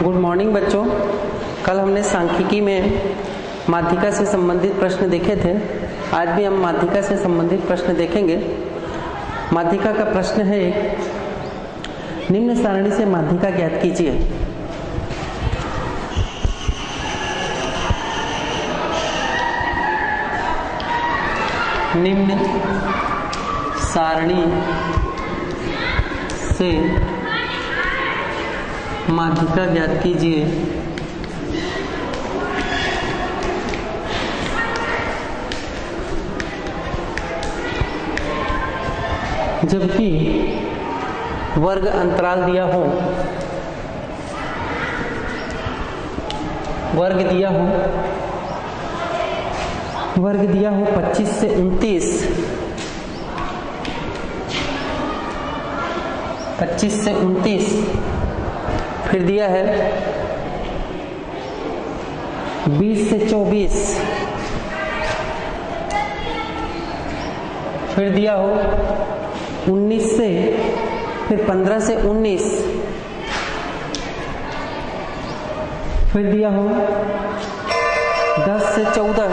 Good morning बच्चों। कल हमने सांख्यिकी में माध्यिका से संबंधित प्रश्न देखे थे। आज भी हम माध्यिका से संबंधित प्रश्न देखेंगे। माध्यिका का प्रश्न है, निम्न सारणी से माध्यिका ज्ञात कीजिए। निम्न सारणी से माध्यिका ज्ञात कीजिए। जबकि वर्ग अंतराल दिया हो, वर्ग दिया हो 25 से 29, 25 से 29, फिर दिया है 20 से 24, फिर दिया हो 19 से, फिर 15 से 19, फिर दिया हो 10 से 14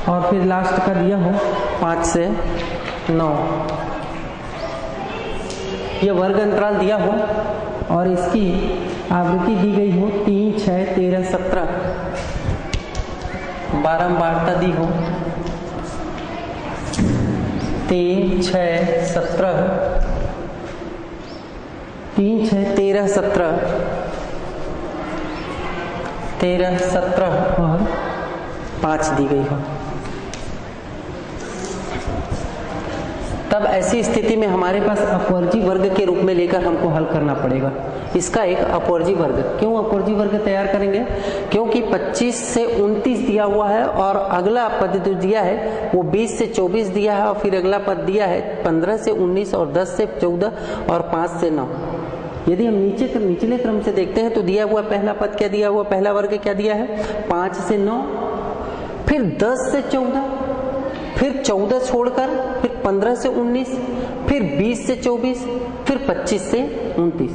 और फिर लास्ट का दिया हो 5 से 9। ये वर्ग अंतराल दिया हो और इसकी आवृत्ति दी गई हो 3, 6, 13, 17, बारंबारता दी हो 3, 6, 17, 3, 6, 13, 17, 13, 17 और 5 दी गई हो। तब ऐसी स्थिति में हमारे पास अपवर्जी वर्ग के रूप में लेकर हमको हल करना पड़ेगा। इसका एक अपवर्जी वर्ग। क्यों अपवर्जी वर्ग तैयार करेंगे? क्योंकि 25 से 29 दिया हुआ है और अगला पद जो दिया है वो 20 से 24 दिया है और फिर अगला पद दिया है 15 से 19 और 10 से 14 और 5 से 9। यदि हम निचले क्रम से देखते हैं तो दिया हुआ पहला पद क्या दिया हुआ, पहला वर्ग क्या दिया है 5 से 9, फिर 10 से 14, फिर 14 छोड़कर फिर 15 से 19, फिर 20 से 24, फिर 25 से 29।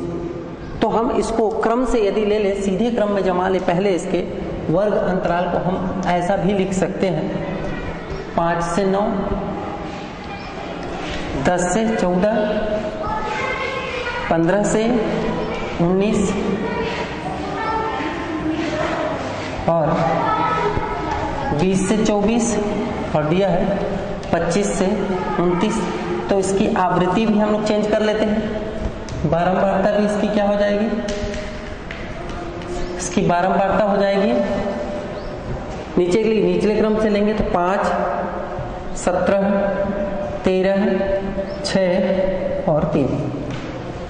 तो हम इसको क्रम से यदि ले लें, सीधे क्रम में जमा ले, पहले इसके वर्ग अंतराल को हम ऐसा भी लिख सकते हैं 5 से 9, 10 से 14, 15 से 19 और 20 से 24 और दिया है 25 से 29। तो इसकी आवृत्ति भी हम लोग चेंज कर लेते हैं। बारंबारता भी इसकी क्या हो जाएगी, इसकी बारंबारता हो जाएगी। निचले क्रम से लेंगे तो 5, 17, 13, 6 और 3।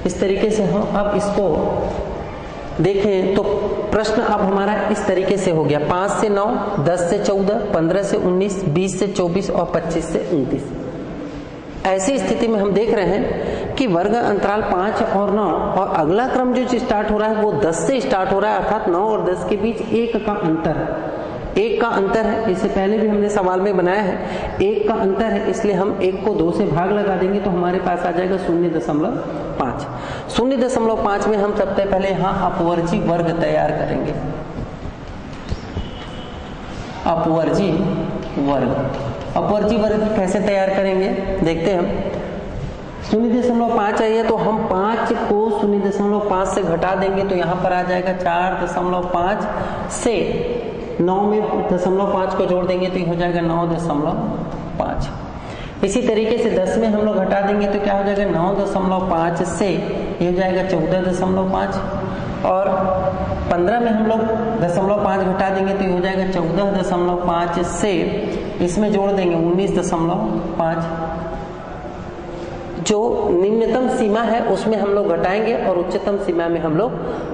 इस तरीके से हम अब इसको देखें तो प्रश्न अब हमारा इस तरीके से हो गया 5 से 9, 10 से 14, 15 से 19, 20 से 24 और 25 से 29। ऐसी स्थिति में हम देख रहे हैं कि वर्ग अंतराल 5 और 9 और अगला क्रम जो स्टार्ट हो रहा है वो 10 से स्टार्ट हो रहा है, अर्थात 9 और 10 के बीच 1 का अंतर है। 1 का अंतर है, इससे पहले भी हमने सवाल में बनाया है। 1 का अंतर है, इसलिए हम 1 को 2 से भाग लगा देंगे तो हमारे पास आ जाएगा 0.5। 0.5 में हम सबसे पहले यहाँ अपवर्जी वर्ग तैयार करेंगे। अपवर्जी वर्ग कैसे तैयार करेंगे देखते हैं हम। 0.5 चाहिए तो हम 5 को 0.5 से घटा देंगे तो यहाँ पर आ जाएगा 4.5 से 9 में 0.5 को जोड़ देंगे तो ये हो जाएगा 9.5। इसी तरीके से 10 में हम लोग घटा देंगे तो क्या हो जाएगा 9.5 से ये हो जाएगा 14.5 और 15 में हम लोग 0.5 घटा देंगे तो ये हो जाएगा 14.5 से इसमें जोड़ देंगे 19.5। जो निम्नतम सीमा है उसमें हम लोग घटाएंगे और उच्चतम सीमा में हम लोग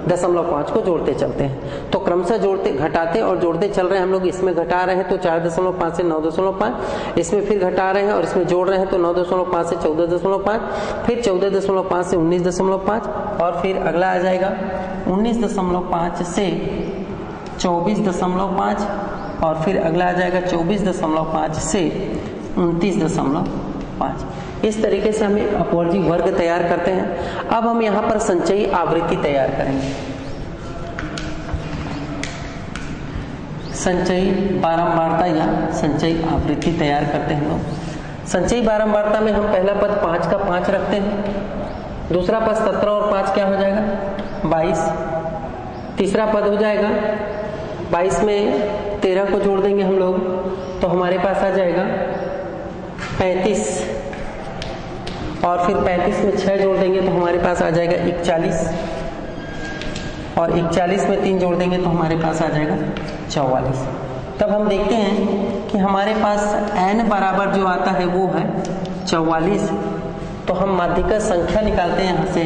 0.5 को जोड़ते चलते हैं। तो क्रमशः जोड़ते घटाते और जोड़ते चल रहे हैं हम लोग। इसमें घटा रहे हैं तो 4.5 से 9.5, इसमें फिर घटा रहे हैं और इसमें जोड़ रहे हैं तो 9.5 से 14.5, फिर 14.5 से 19.5 और फिर अगला आ जाएगा 19.5 से 24.5 और फिर अगला आ जाएगा 24.5 से 29.5। इस तरीके से हम एक अपवर्जी वर्ग तैयार करते हैं। अब हम यहाँ पर संचयी आवृत्ति तैयार करेंगे। संचयी बारंबारता या संचयी आवृत्ति तैयार करते हैं लोग। संचयी बारंबारता में हम पहला पद 5 का 5 रखते हैं, दूसरा पद 17 और 5 क्या हो जाएगा 22, तीसरा पद हो जाएगा 22 में 13 को जोड़ देंगे हम लोग तो हमारे पास आ जाएगा 35, और फिर 35 में 6 जोड़ देंगे तो हमारे पास आ जाएगा 41, और 41 में 3 जोड़ देंगे तो हमारे पास आ जाएगा 44। तब हम देखते हैं कि हमारे पास n बराबर जो आता है वो है 44। तो हम माध्यिका संख्या निकालते हैं यहाँ से।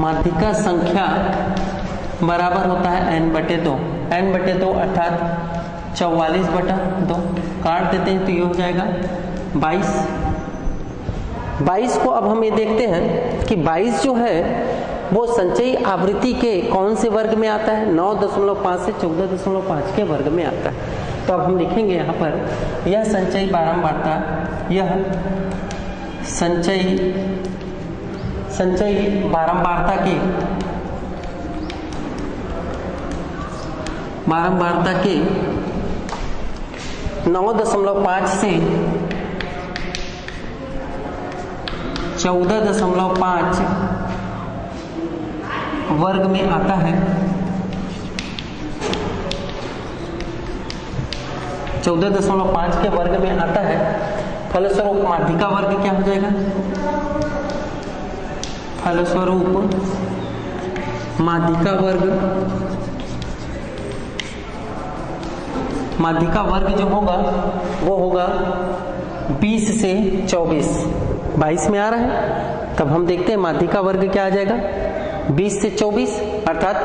माध्यिका संख्या बराबर होता है n/2, n/2 अर्थात 44/2, काट देते हैं तो ये हो जाएगा 22 को। अब हम ये देखते हैं कि 22 जो है वो संचयी आवृत्ति के कौन से वर्ग में आता है, 9.5 से 14.5 के वर्ग में आता है। तो अब हम लिखेंगे यहाँ पर यह संचयी बारंबारता, यह संचयी बारंबारता के 9.5 से 14.5 वर्ग में आता है। 14.5 के वर्ग में आता है। फलस्वरूप माध्यिका वर्ग क्या हो जाएगा, फलस्वरूप माध्यिका वर्ग जो होगा वो होगा 20 से 24। 22 में आ रहा है, तब हम देखते हैं माध्यिका वर्ग क्या आ जाएगा 20 से 24 अर्थात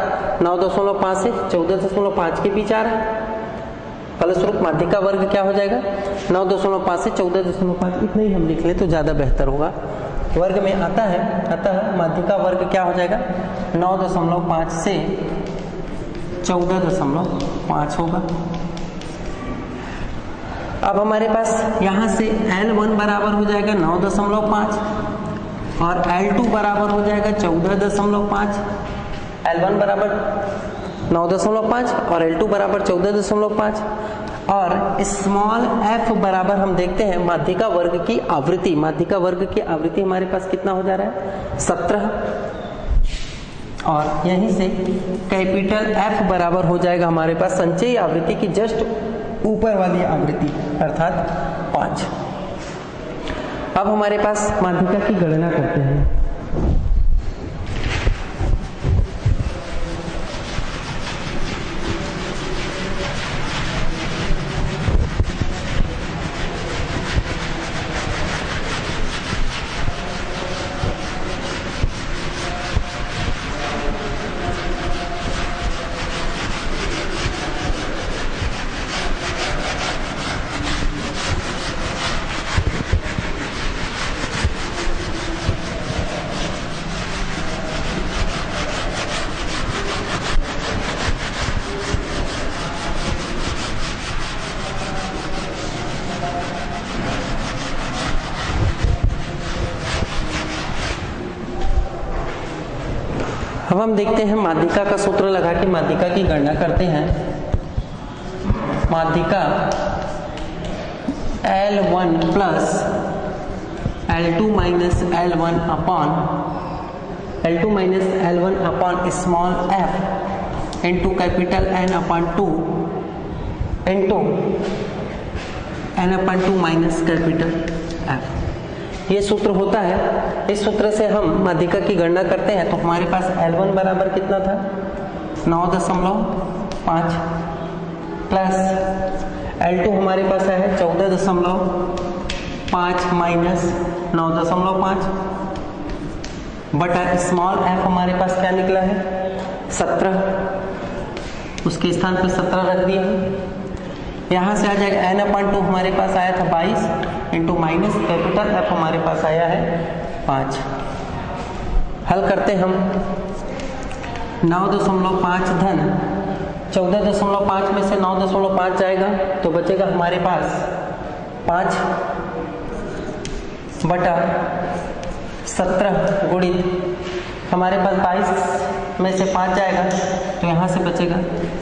9.5 से 14.5 के बीच आ रहा है। फलस्वरूप माध्यिका वर्ग क्या हो जाएगा 9.5 से 14.5। इतना ही हम लिख लें तो ज्यादा बेहतर होगा। वर्ग में आता है, अतः माध्यिका वर्ग क्या हो जाएगा 9.5 से 14.5 होगा। अब हमारे पास यहाँ से L1 बराबर हो जाएगा 9.5 और L2 बराबर हो जाएगा 14.5। L1 बराबर 9.5 और L2 बराबर 14.5 और स्मॉल f बराबर हम देखते हैं माध्यिका वर्ग की आवृत्ति। माध्यिका वर्ग की आवृत्ति हमारे पास कितना हो जा रहा है 17, और यहीं से कैपिटल F बराबर हो जाएगा हमारे पास संचयी आवृत्ति की जस्ट ऊपर वाली आवृत्ति अर्थात 5। अब हमारे पास माध्यिका की गणना करते हैं। अब हम देखते हैं माध्यिका का सूत्र लगा के माध्यिका की गणना करते हैं। माध्यिका L1 plus L2 minus L1 upon small f into capital N upon 2 into N upon 2 minus capital F, ये सूत्र होता है। इस सूत्र से हम माध्यिका की गणना करते हैं तो हमारे पास L1 बराबर कितना था 9.5 प्लस L2 हमारे पास है 14.5 माइनस 9.5 बटा स्मॉल f हमारे पास क्या निकला है 17, उसके स्थान पर 17 रख दिया। यहाँ से आ जाएगा n अपॉन 2 हमारे पास आया था 22 इंटू माइनस कैपिटल F हमारे पास आया है 5। हल करते हम 9.5 धन 14.5 में से 9.5 जाएगा तो बचेगा हमारे पास 5/17 गुणित हमारे पास 22 में से 5 जाएगा तो यहाँ से बचेगा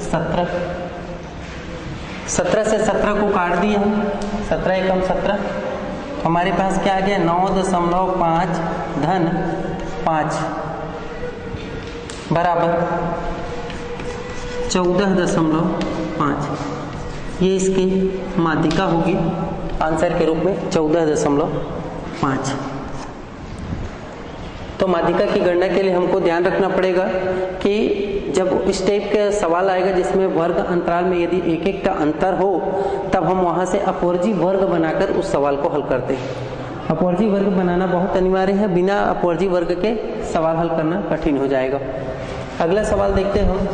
17। 17 से 17 को काट दिया, 17 एकम 17, हमारे पास क्या आ गया 9.5 धन 5 बराबर 14.5। ये इसकी माध्यिका होगी आंसर के रूप में 14.5। तो माध्यिका की गणना के लिए हमको ध्यान रखना पड़ेगा कि जब इस टाइप का सवाल आएगा जिसमें वर्ग अंतराल में यदि एक एक का अंतर हो, तब हम वहां से अपवर्जी वर्ग बनाकर उस सवाल को हल करते हैं। अपवर्जी वर्ग बनाना बहुत अनिवार्य है, बिना अपवर्जी वर्ग के सवाल हल करना कठिन हो जाएगा। अगला सवाल देखते हैं हम।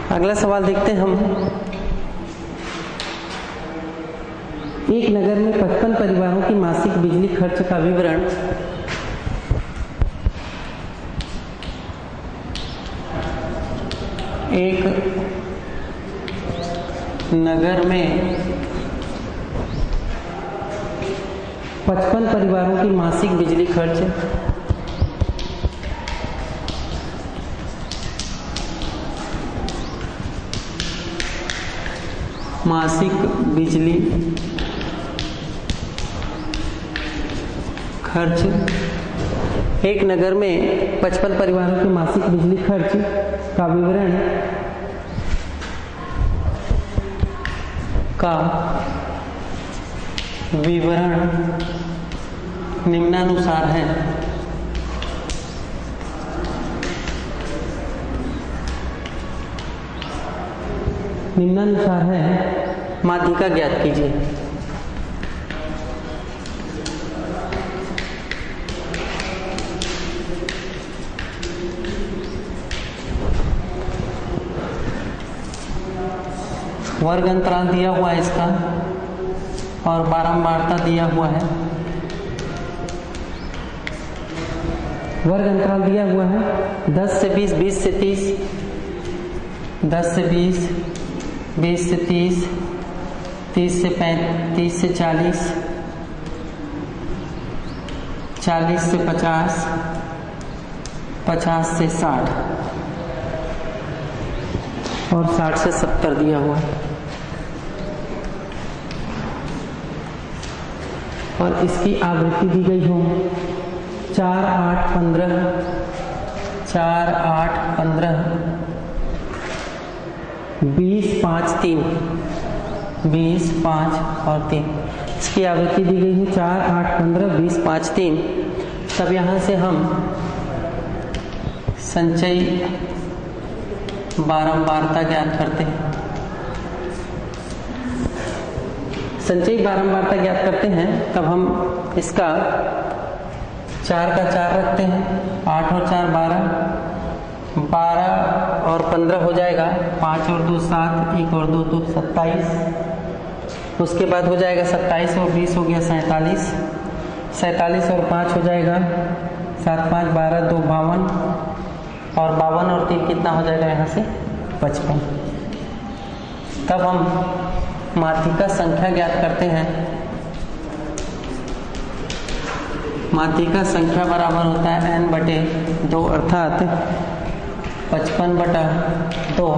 अगला सवाल देखते हैं हम। एक नगर में 55 परिवारों की मासिक बिजली खर्च का विवरण एक नगर में 55 परिवारों की मासिक बिजली खर्च मासिक बिजली खर्च, एक नगर में 55 परिवारों के मासिक बिजली खर्च का विवरण निम्नानुसार है। निम्नानुसार है, माध्यिका ज्ञात कीजिए। वर्ग अंतराल दिया हुआ है इसका और बारंबारता दिया हुआ है। वर्ग अंतराल दिया हुआ है 10 से 20, 20 से 30, 10 से 20, 20 से 30, 30 से 35 से 40, 40 से 50, 50 से 60 और 60 से 70 दिया हुआ है। और इसकी आवृत्ति दी गई हो 4, 8, 15, 4, 8, 15, 20, 5, 3, 20, 5 और 3। इसकी आवृत्ति दी गई है 4, 8, 15, 20, 5, 3। तब यहाँ से हम संचयी बारंबारता ज्ञात करते हैं। संचयी बारंबारता ज्ञात करते हैं तब हम इसका 4 का 4 रखते हैं, 8 और 4 12, 12 और 15 हो जाएगा, 5 और 2 7, 1 और 2 तो 27। उसके बाद हो जाएगा 27 और 20 हो गया 47, 47 और 5 हो जाएगा 7, 5, 12, 2 52 और 52 और 3 कितना हो जाएगा यहाँ से 55। तब हम माध्यिका संख्या ज्ञात करते हैं। माध्यिका संख्या बराबर होता है n/2 अर्थात 55/2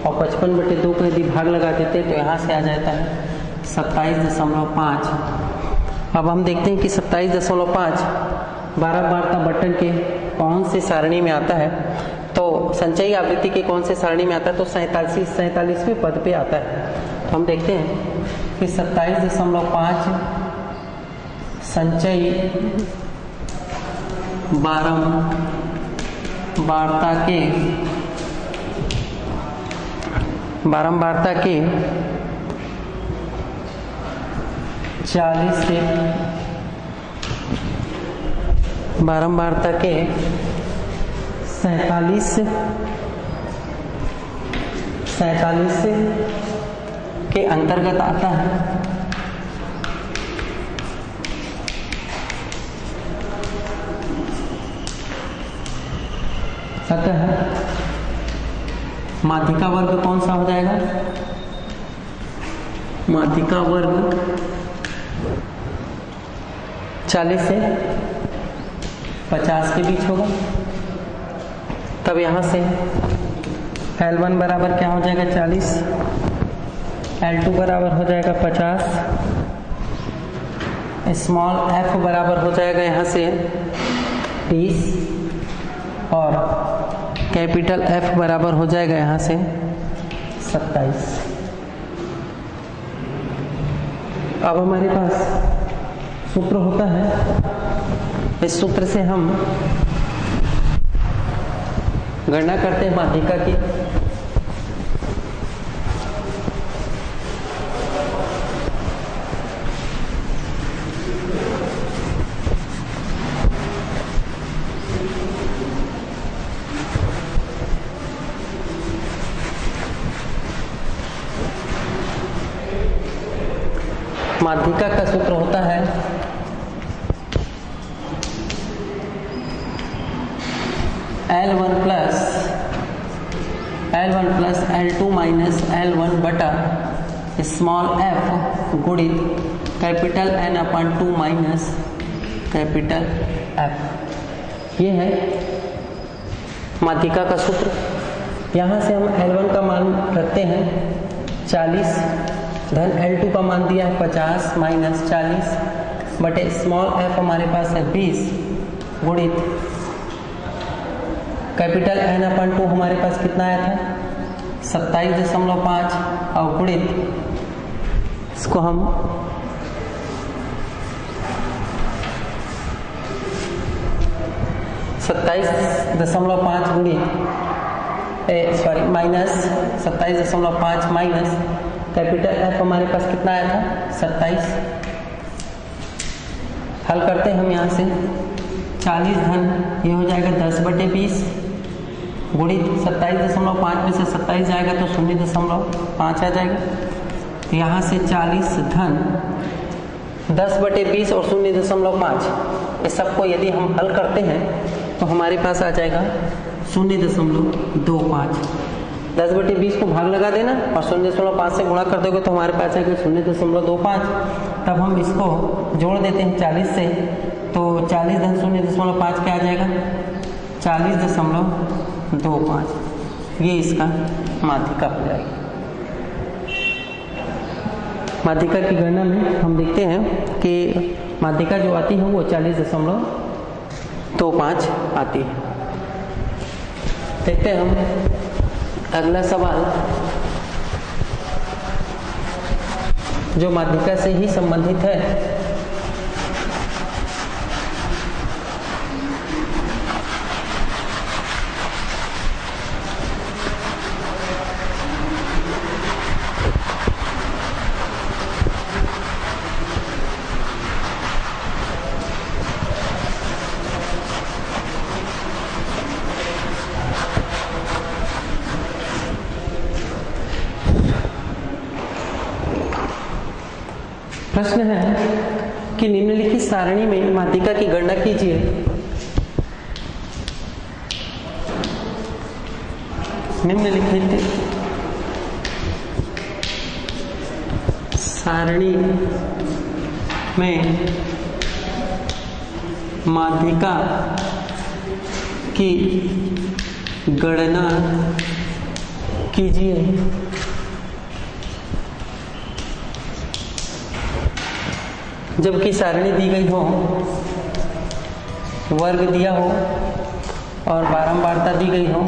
और 55/2 को यदि भाग लगा देते तो यहाँ से आ जाता है 27.5। अब हम देखते हैं कि 27.5 बारंबारता बटन के कौन से सारणी में आता है। तो संचयी आवृत्ति के कौन से सारणी में आता है तो 47वें पद पे आता है। तो हम देखते हैं कि 27.5 संचयी बारंबारता के 40 से बारंबारता के 47 के अंतर्गत आता है। अतः माध्यिका वर्ग कौन सा हो जाएगा? माध्यिका वर्ग 40 से 50 के बीच होगा। तब यहाँ से L1 बराबर क्या हो जाएगा? 40, L2 बराबर हो जाएगा 50, स्मॉल f बराबर हो जाएगा यहाँ से 20 और कैपिटल F बराबर हो जाएगा यहाँ से 27। अब हमारे पास सूत्र होता है, इस सूत्र से हम गणना करते हैं माध्यिका की। माध्यिका का सूत्र होता है L1 plus L2 minus L1 बटा स्मॉल f गुणित कैपिटल N अपन 2 माइनस कैपिटल F। ये है माध्यिका का सूत्र। यहाँ से हम L1 का मान रखते हैं 40 धन L2 का मान दिया है 50 माइनस 40 बटे स्मॉल f हमारे पास है 20 गुणित कैपिटल N अपन 2 हमारे पास कितना आया था? 27.5 और गुणित इसको हम माइनस 27.5 माइनस कैपिटल F हमारे पास कितना आया था? 27। हल करते हैं हम यहाँ से 40 धन ये हो जाएगा 10/20 गुणित 27.5 में से 27 जाएगा तो 0.5 आ जाएगा। तो यहाँ से 40 धन 10/20 और 0.5 इस सबको यदि हम हल करते हैं तो हमारे पास आ जाएगा 0.25। 10/20 को भाग लगा देना और 0.5 से गुणा कर दोगे तो हमारे पास आएगा 0.25। तब हम इसको जोड़ देते हैं 40 से, तो 40 धन 0.5 क्या आ जाएगा? 40.25। ये इसका माध्यिका हो जाएगी। माध्यिका की गणना में हम देखते हैं कि माध्यिका जो आती है वो 40.25 आती है। देखते हैं हम अगला सवाल जो माध्यिका से ही संबंधित है। प्रश्न है कि निम्नलिखित सारणी में माध्यिका की गणना कीजिए। निम्नलिखित सारणी में माध्यिका की गणना कीजिए। जबकि सारणी दी गई हो, वर्ग दिया हो और बारंबारता दी गई हो,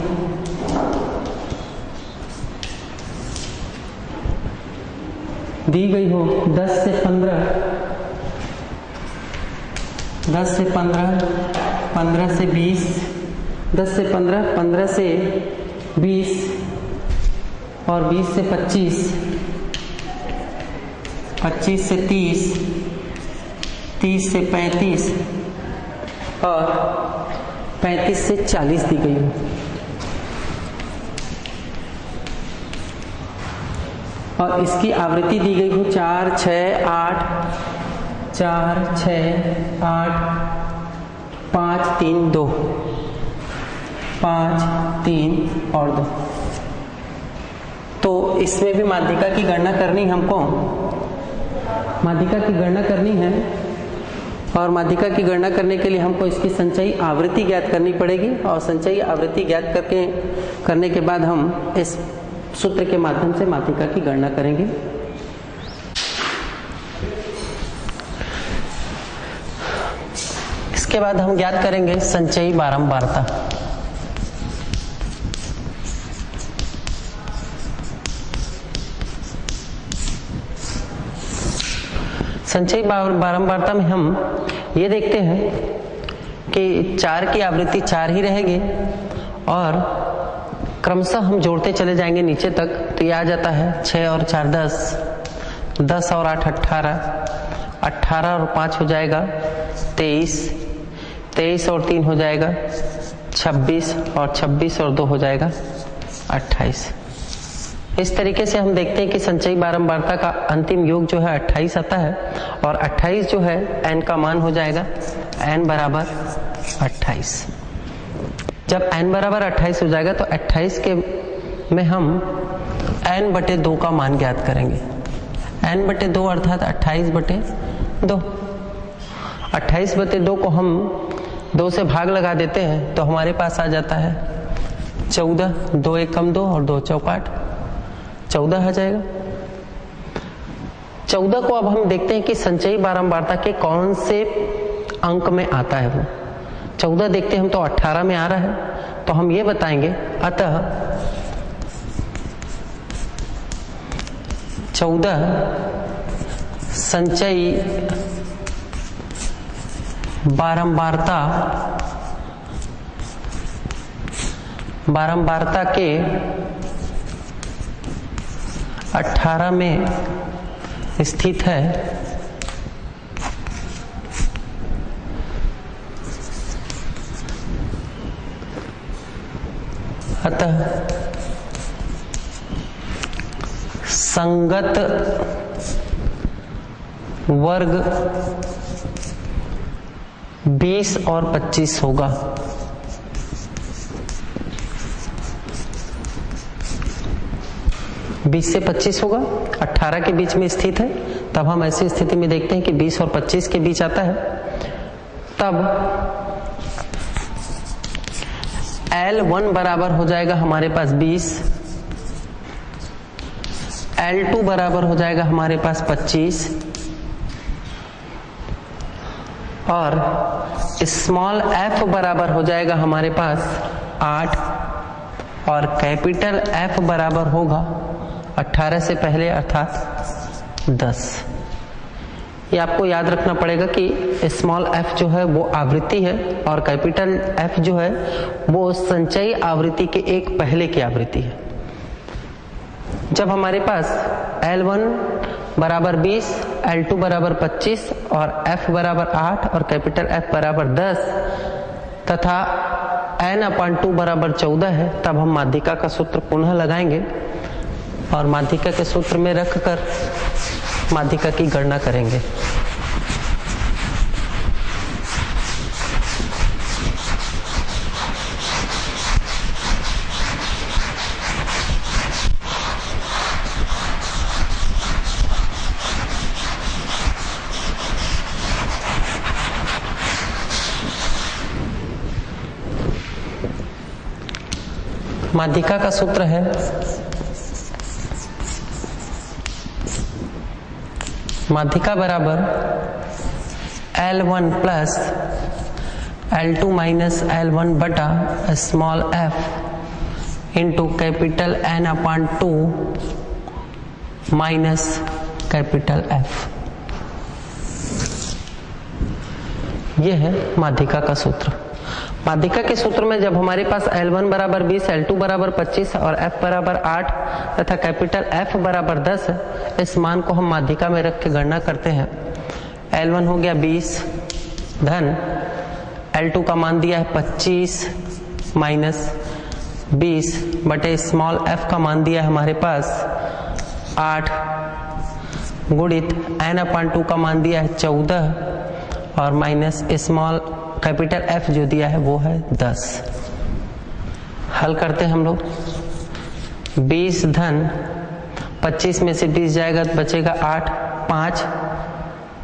दी गई हो 10 से 15, 10 से 15, 15 से 20, 10 से 15, 15 से 20 और 20 से 25, 25 से 30, 30 से 35 और 35 से 40 दी गई हो। और इसकी आवृत्ति दी गई हो 4, 6, 8, 4, 6, 8, 5, 3, 2, 5, 3 और 2। तो इसमें भी माध्यिका की गणना करनी हमको, माध्यिका की गणना करनी है। और माध्यिका की गणना करने के लिए हमको इसकी संचयी आवृत्ति ज्ञात करनी पड़ेगी। और संचयी आवृत्ति ज्ञात करने के बाद हम इस सूत्र के माध्यम से माध्यिका की गणना करेंगे। इसके बाद हम ज्ञात करेंगे संचयी बारंबारता। संचयी बारंबारता में हम ये देखते हैं कि 4 की आवृत्ति 4 ही रहेगी और क्रमशः हम जोड़ते चले जाएंगे नीचे तक। तो ये आ जाता है 6 और 4 10, 10 और 8 18, 18 और 5 हो जाएगा 23, 23 और 3 हो जाएगा 26 और 26 और 2 हो जाएगा 28। इस तरीके से हम देखते हैं कि संचयी बारंबारता का अंतिम योग जो है 28 आता है। और 28 जो है n का मान हो जाएगा n बराबर 28। जब n बराबर 28 हो जाएगा तो 28 के में हम n बटे 2 का मान ज्ञात करेंगे। n बटे 2 अर्थात 28 बटे 2। 28 बटे 2 को हम 2 से भाग लगा देते हैं तो हमारे पास आ जाता है 14, 2 एकम 2 और 2 चौकाट 14 आ जाएगा। 14 को अब हम देखते हैं कि संचयी बारंबारता के कौन से अंक में आता है। वो 14 देखते हैं हम तो 18 में आ रहा है। तो हम ये बताएंगे अतः 14 संचयी बारंबारता के 18 में स्थित है। अतः संगत वर्ग 20 और 25 होगा। बीस से 25 होगा, 18 के बीच में स्थित है। तब हम ऐसी स्थिति में देखते हैं कि 20 और 25 के बीच आता है। तब L1 बराबर हो जाएगा हमारे पास 20, L2 बराबर हो जाएगा हमारे पास 25 और स्मॉल f बराबर हो जाएगा हमारे पास 8 और कैपिटल F बराबर होगा 18 से पहले अर्थात 10। ये आपको याद रखना पड़ेगा कि स्मॉल f जो है वो आवृत्ति है और कैपिटल F जो है वो संचयी आवृत्ति के एक पहले की आवृत्ति है। जब हमारे पास L1 बराबर 20, L2 बराबर 25 और F बराबर 8 और कैपिटल F बराबर 10 तथा n/2 बराबर 14 है, तब हम माध्यिका का सूत्र पुनः लगाएंगे और माध्यिका के सूत्र में रखकर माध्यिका की गणना करेंगे। माध्यिका का सूत्र है माध्यिका बराबर L1 plus L2 minus L1 बटा small f into capital N/2 minus capital F. यह है माध्यिका का सूत्र। माध्यिका के सूत्र में जब हमारे पास L1 बराबर 20, L2 बराबर 25 और F बराबर 8 तथा कैपिटल F बराबर 10 है, इस मान को हम माध्यिका में रख के गणना करते हैं। L1 हो गया 20 धन L2 का मान दिया है 25 माइनस 20 बटे स्मॉल f का मान दिया है हमारे पास 8 गुणित n/2 का मान दिया है 14 और माइनस स्मॉल कैपिटल F जो दिया है वो है 10। हल करते हैं हम लोग। 20 धन 25 में से 20 जाएगा तो बचेगा 8, 5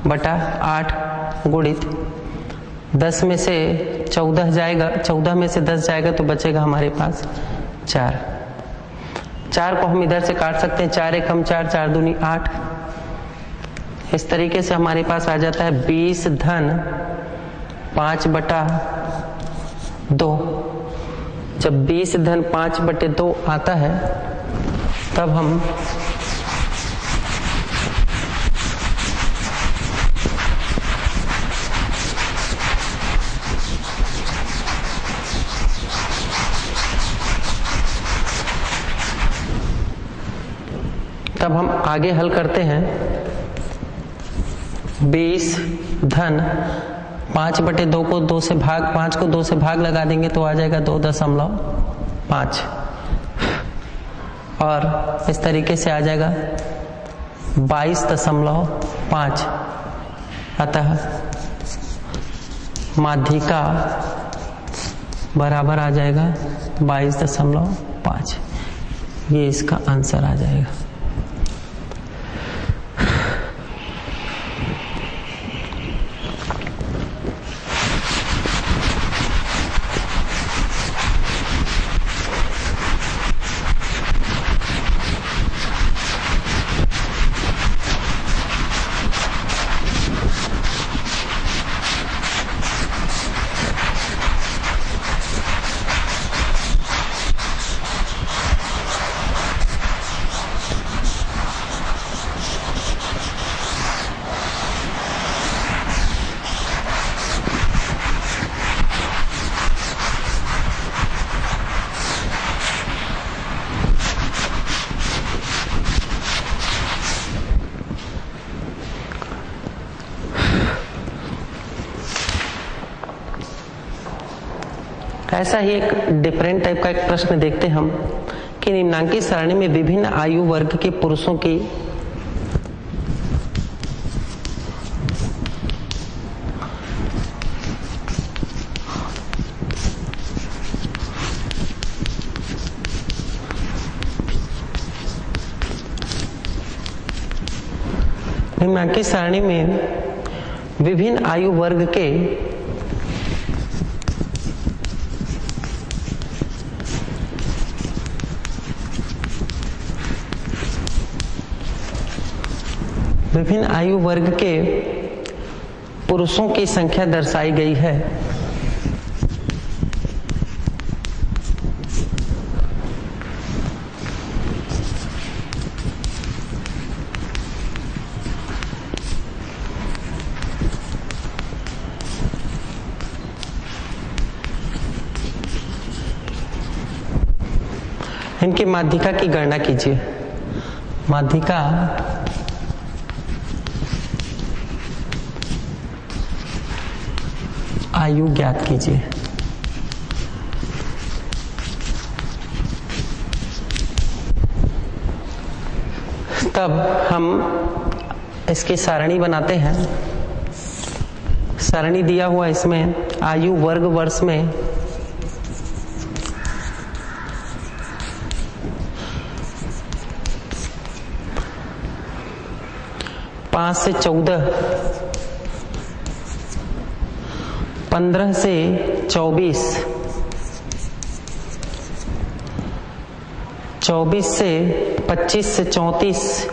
बटा 8 गुणित 10 में से 14 जाएगा, 14 में से 10 जाएगा तो बचेगा हमारे पास 4। 4 को हम इधर से काट सकते हैं, 4 एक हम 4, 4 दूनी 8। इस तरीके से हमारे पास आ जाता है 20 धन 5 बटा 2। जब 20 धन 5 बटे 2 आता है तब हम आगे हल करते हैं। 20 धन 5 बटे 2 को 2 से भाग, 5 को 2 से भाग लगा देंगे तो आ जाएगा 2.5 और इस तरीके से आ जाएगा 22.5। अतः माध्यिका बराबर आ जाएगा 22.5। ये इसका आंसर आ जाएगा। ऐसा ही एक डिफरेंट टाइप का एक प्रश्न देखते हम कि निम्नांकित सारणी में विभिन्न आयु वर्ग के पुरुषों की निम्नांकित सारणी में विभिन्न आयु वर्ग के पुरुषों की संख्या दर्शाई गई है। इनकी माध्यिका की गणना कीजिए। माध्यिका आयु ज्ञात कीजिए। तब हम इसकी सारणी बनाते हैं। सारणी दिया हुआ इसमें आयु वर्ग वर्ष में पाँच से 14, 15 से 24, 24 से 25 से 34,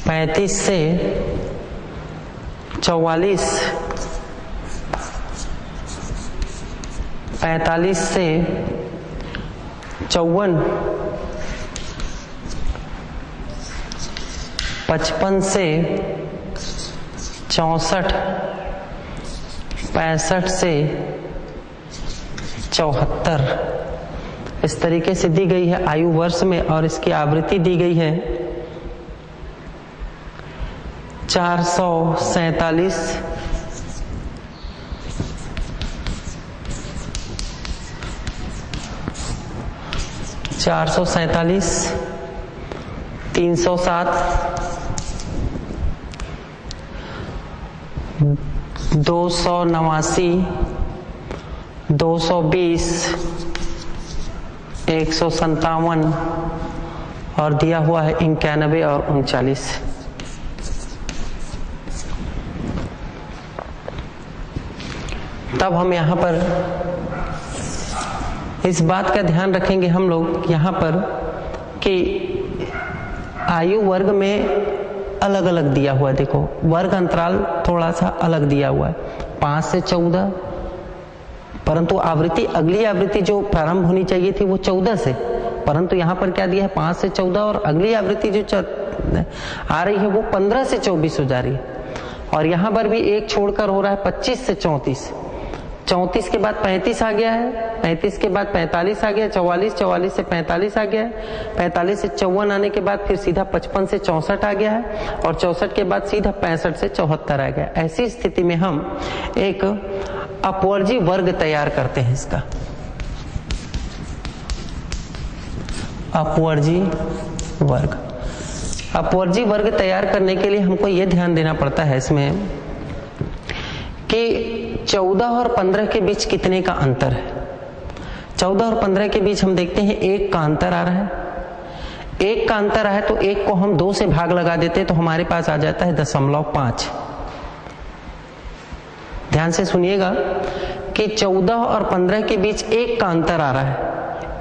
35 से 44, 45 से 54, 55 से 64, 65 से 74 इस तरीके से दी गई है आयु वर्ष में, और इसकी आवृत्ति दी गई है 447, 307, 289, 220, 157 और दिया हुआ है 91 और 39। तब हम यहाँ पर इस बात का ध्यान रखेंगे हम लोग यहाँ पर कि आयु वर्ग में अलग अलग दिया हुआ है। देखो वर्ग अंतराल थोड़ा सा अलग दिया हुआ है, 5 से 14, परंतु आवृत्ति अगली आवृत्ति जो प्रारंभ होनी चाहिए थी वो 14 से, परंतु यहाँ पर क्या दिया है 5 से 14 और अगली आवृत्ति जो आ रही है वो 15 से 24 हो जा रही है। और यहाँ पर भी एक छोड़कर हो रहा है 25 से 34, 34 के बाद 35 आ गया है, 35 के बाद 45 आ गया, 44, 44 से 45 आ गया है, 45 से 54 आने के बाद फिर सीधा 55 से 64 आ गया है, और 64 के बाद सीधा 65 से 74 आ गया। ऐसी स्थिति में हम एक अपवर्जी वर्ग तैयार करते हैं। इसका अपवर्जी वर्ग, अपवर्जी वर्ग तैयार करने के लिए हमको यह ध्यान देना पड़ता है इसमें कि 14 और 15 के बीच कितने का अंतर है। 14 और 15 के बीच हम देखते हैं 1 का अंतर आ रहा है, 1 का अंतर है तो 1 को हम 2 से भाग लगा देते हैं तो हमारे पास आ जाता है 0.5। ध्यान से सुनिएगा कि 14 और 15 के बीच 1 का अंतर आ रहा है,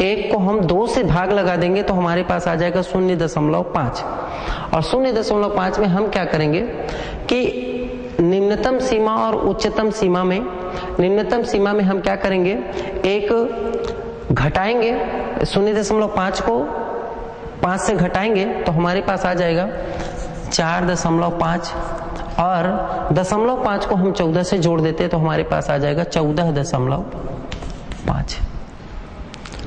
1 को हम 2 से भाग लगा देंगे तो हमारे पास आ जाएगा 0.5, और 0.5 में हम क्या करेंगे कि निम्नतम सीमा और उच्चतम सीमा में, निम्नतम सीमा में हम क्या करेंगे, एक घटाएंगे 0.5 को 5 से घटाएंगे तो हमारे पास आ जाएगा 4.5, और 0.5 को हम 14 से जोड़ देते तो हमारे पास आ जाएगा 14.5।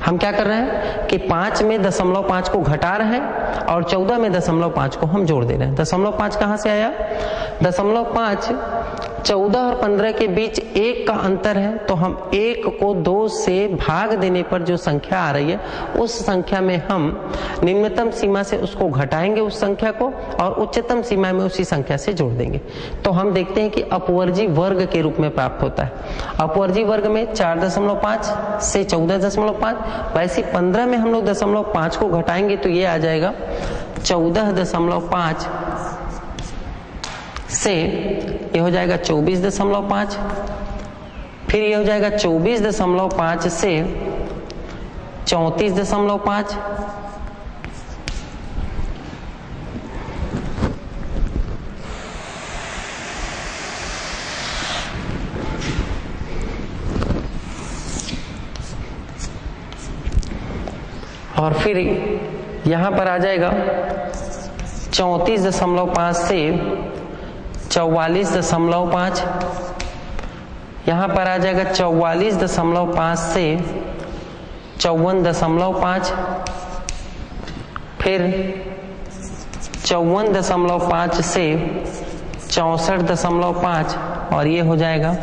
हम क्या कर रहे हैं कि 5 में 0.5 को घटा रहे हैं और 14 में 0.5 को हम जोड़ दे रहे हैं। 0.5 कहां से आया, 0.5 14 और 15 के बीच 1 का अंतर है तो हम 1 को 2 से भाग देने पर जो संख्या आ रही है उस संख्या में हम निम्नतम सीमा से उसको घटाएंगे उस संख्या को, और उच्चतम सीमा में उसी संख्या से जोड़ देंगे तो हम देखते हैं कि अपवर्जी वर्ग के रूप में प्राप्त होता है। अपवर्जी वर्ग में 4.5 से 14.5, वैसे 15 में हम लोग 0.5 को घटाएंगे तो ये आ जाएगा 14.5 से ये हो जाएगा 24.5, फिर ये हो जाएगा 24.5 से 34.5, और फिर यहां पर आ जाएगा 34.5 से 44.5, यहाँ पर आ जाएगा 44.5 से 54.5, फिर 54.5 से 64.5, और ये हो जाएगा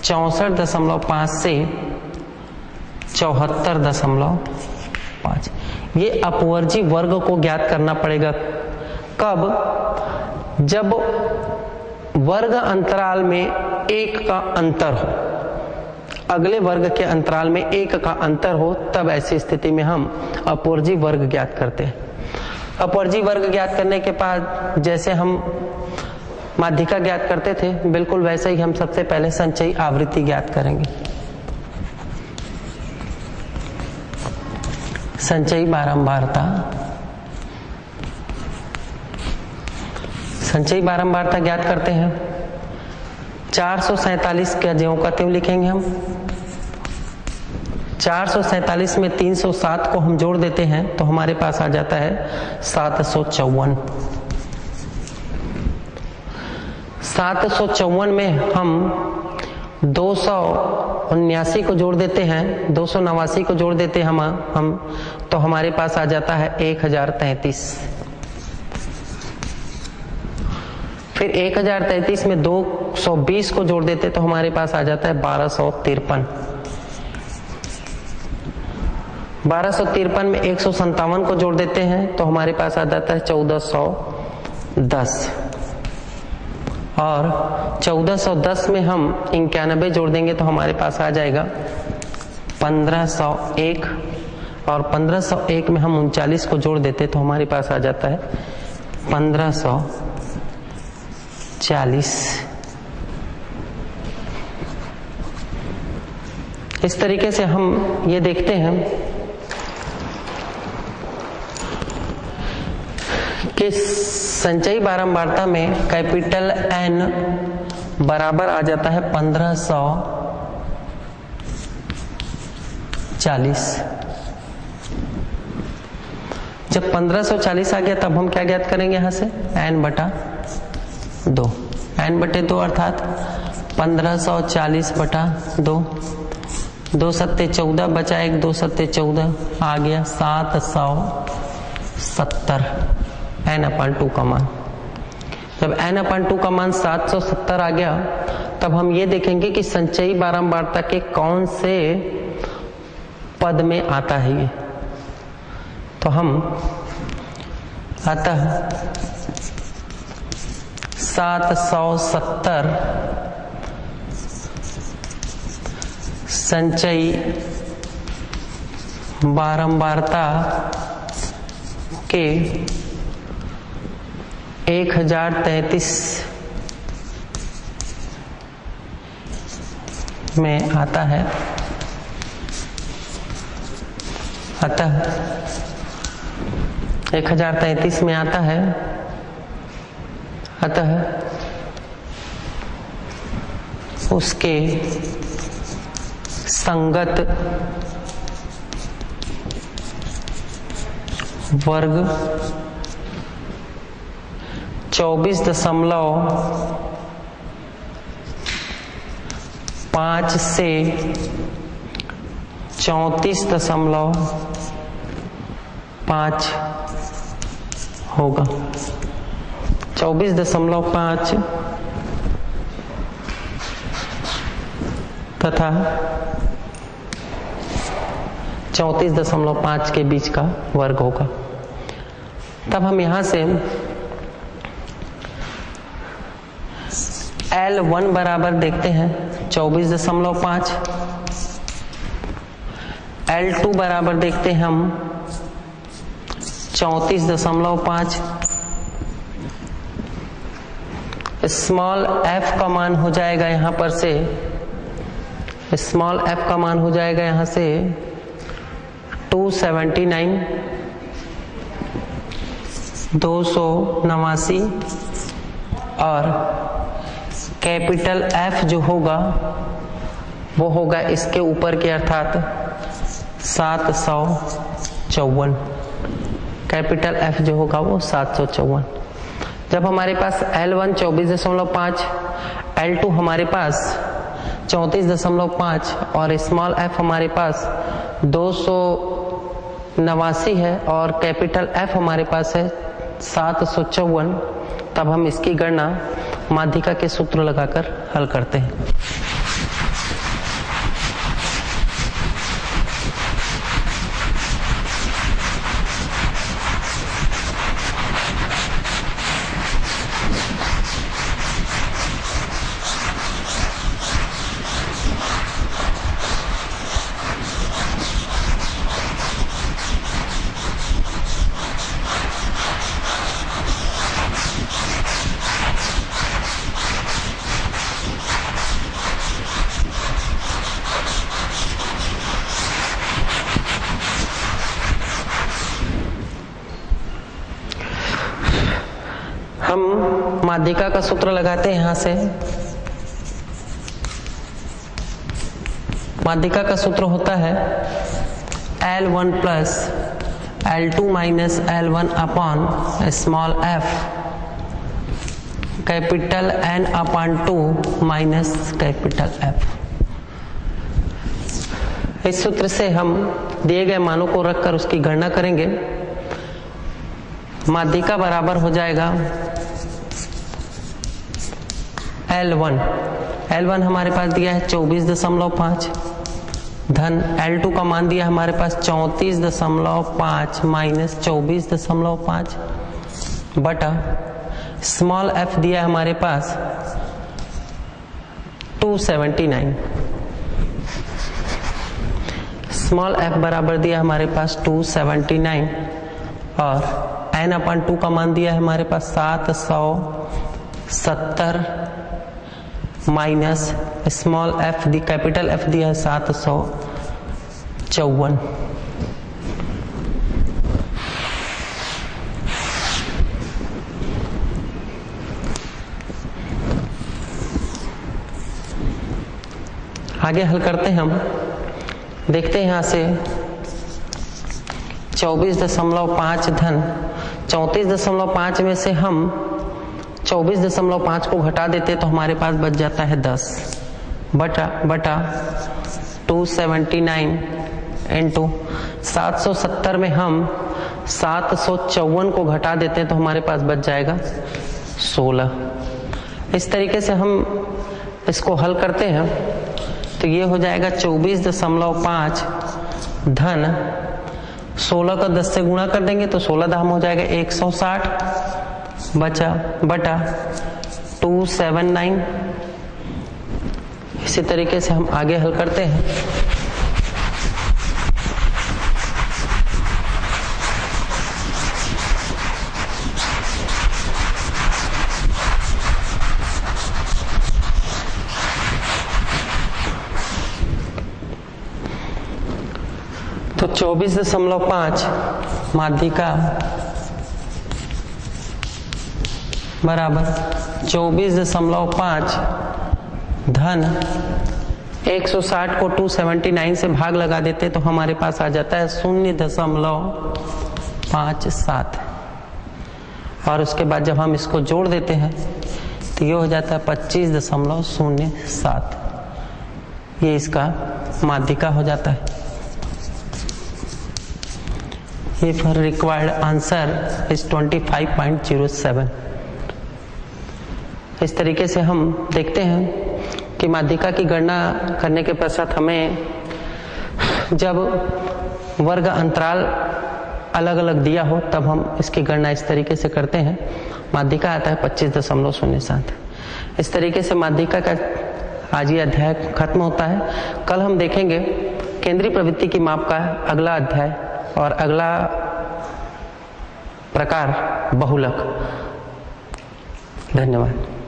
64.5 से 74.5। ये अपवर्जी वर्ग को ज्ञात करना पड़ेगा कब, जब वर्ग अंतराल में 1 का अंतर हो, अगले वर्ग के अंतराल में 1 का अंतर हो, तब ऐसी स्थिति में हम अपवर्जी वर्ग ज्ञात करते हैं। अपवर्जी वर्ग ज्ञात करने के बाद जैसे हम माध्यिका ज्ञात करते थे बिल्कुल वैसे ही हम सबसे पहले संचयी आवृत्ति ज्ञात करेंगे। संचयी बारंबारता, संचयी बारंबारता ज्ञात करते हैं 447 का ज्यों का त्यों लिखेंगे हम। 447 में 307 को हम जोड़ देते हैं तो हमारे पास आ जाता है 754। 754 में हम 279 को जोड़ देते हैं, 289 को जोड़ देते हैं हम तो हमारे पास आ जाता है 1033। फिर 1033 में 220 को जोड़ देते तो हमारे पास आ जाता है 1253। 1253 में 157 को जोड़ देते हैं तो हमारे पास आ जाता है 1410। और 1410 में हम 91 जोड़ देंगे तो हमारे पास आ जाएगा 1501। और 1501 में हम 39 को जोड़ देते तो हमारे पास आ जाता है 1540। इस तरीके से हम ये देखते हैं कि संचयी बारंबारता में कैपिटल N बराबर आ जाता है 1540। जब 1540 आ गया तब हम क्या ज्ञात करेंगे यहां से n बटा 2, n बटे 2 अर्थात 1540 बटा 2, 2 सत्ते 14 बचा 1, 2 सत्ते 14 आ गया 770 n/2 का मान। जब n/2 का मान 770 आ गया तब हम ये देखेंगे कि संचयी बारंबारता के कौन से पद में आता है ये। तो हम अतः 770 संचयी बारंबारता के 1033 में आता है। अतः 1033 में आता है। अतः उसके संगत वर्ग 24.5 से 34.5 होगा। 24.5 तथा 34.5 के बीच का वर्ग होगा। तब हम यहां से L1 बराबर देखते हैं 24.5, L2 बराबर देखते हैं हम 34.5, स्मॉल f का मान हो जाएगा यहां पर से, स्मॉल f का मान हो जाएगा यहां से 279, 289 और कैपिटल F जो होगा वो होगा इसके ऊपर के अर्थात 754। कैपिटल F जो होगा वो 754। जब हमारे पास L1 24.5, L2 हमारे पास 34.5 और स्मॉल f हमारे पास 289 है और कैपिटल F हमारे पास है 754, तब हम इसकी गणना माध्यिका के सूत्र लगाकर हल करते हैं। हम माध्यिका का सूत्र लगाते हैं। यहां से माध्यिका का सूत्र होता है L1 plus L2 minus L1 upon small f capital N अपान 2 माइनस कैपिटल F। इस सूत्र से हम दिए गए मानों को रखकर उसकी गणना करेंगे। माध्यिका बराबर हो जाएगा L1 हमारे पास दिया है 24.5 धन L2 का मान दिया हमारे पास 34.5 माइनस 24.5 बटा स्मॉल f दिया है हमारे पास 279। स्मॉल f बराबर दिया हमारे पास 279 और n अपन 2 का मान दिया है हमारे पास 770 माइनस स्मॉल f दी कैपिटल F दिया है 754। आगे हल करते हैं हम, देखते हैं यहां से 24.5 धन 34.5 में से हम 24.5 को घटा देते तो हमारे पास बच जाता है 10 बटा 279 इंटू 770 में हम 754 को घटा देते तो हमारे पास बच जाएगा 16। इस तरीके से हम इसको हल करते हैं तो ये हो जाएगा 24.5 धन 16 का 10 से गुणा कर देंगे तो 16 दाम हो जाएगा 160 बटा 279। इसी तरीके से हम आगे हल करते हैं। तो 24.5 माध्यिका बराबर 24.5 धन 160 को 279 से भाग लगा देते तो हमारे पास आ जाता है 0.57 और उसके बाद जब हम इसको जोड़ देते हैं तो ये हो जाता है 25.07। ये इसका माध्यिका हो जाता है। ये फॉर रिक्वायर्ड आंसर इज 25.07। इस तरीके से हम देखते हैं कि माध्यिका की गणना करने के पश्चात हमें जब वर्ग अंतराल अलग अलग दिया हो तब हम इसकी गणना इस तरीके से करते हैं। माध्यिका आता है 25.07। इस तरीके से माध्यिका का आज ये अध्याय खत्म होता है। कल हम देखेंगे केंद्रीय प्रवृत्ति की माप का अगला अध्याय और अगला प्रकार बहुलक। धन्यवाद।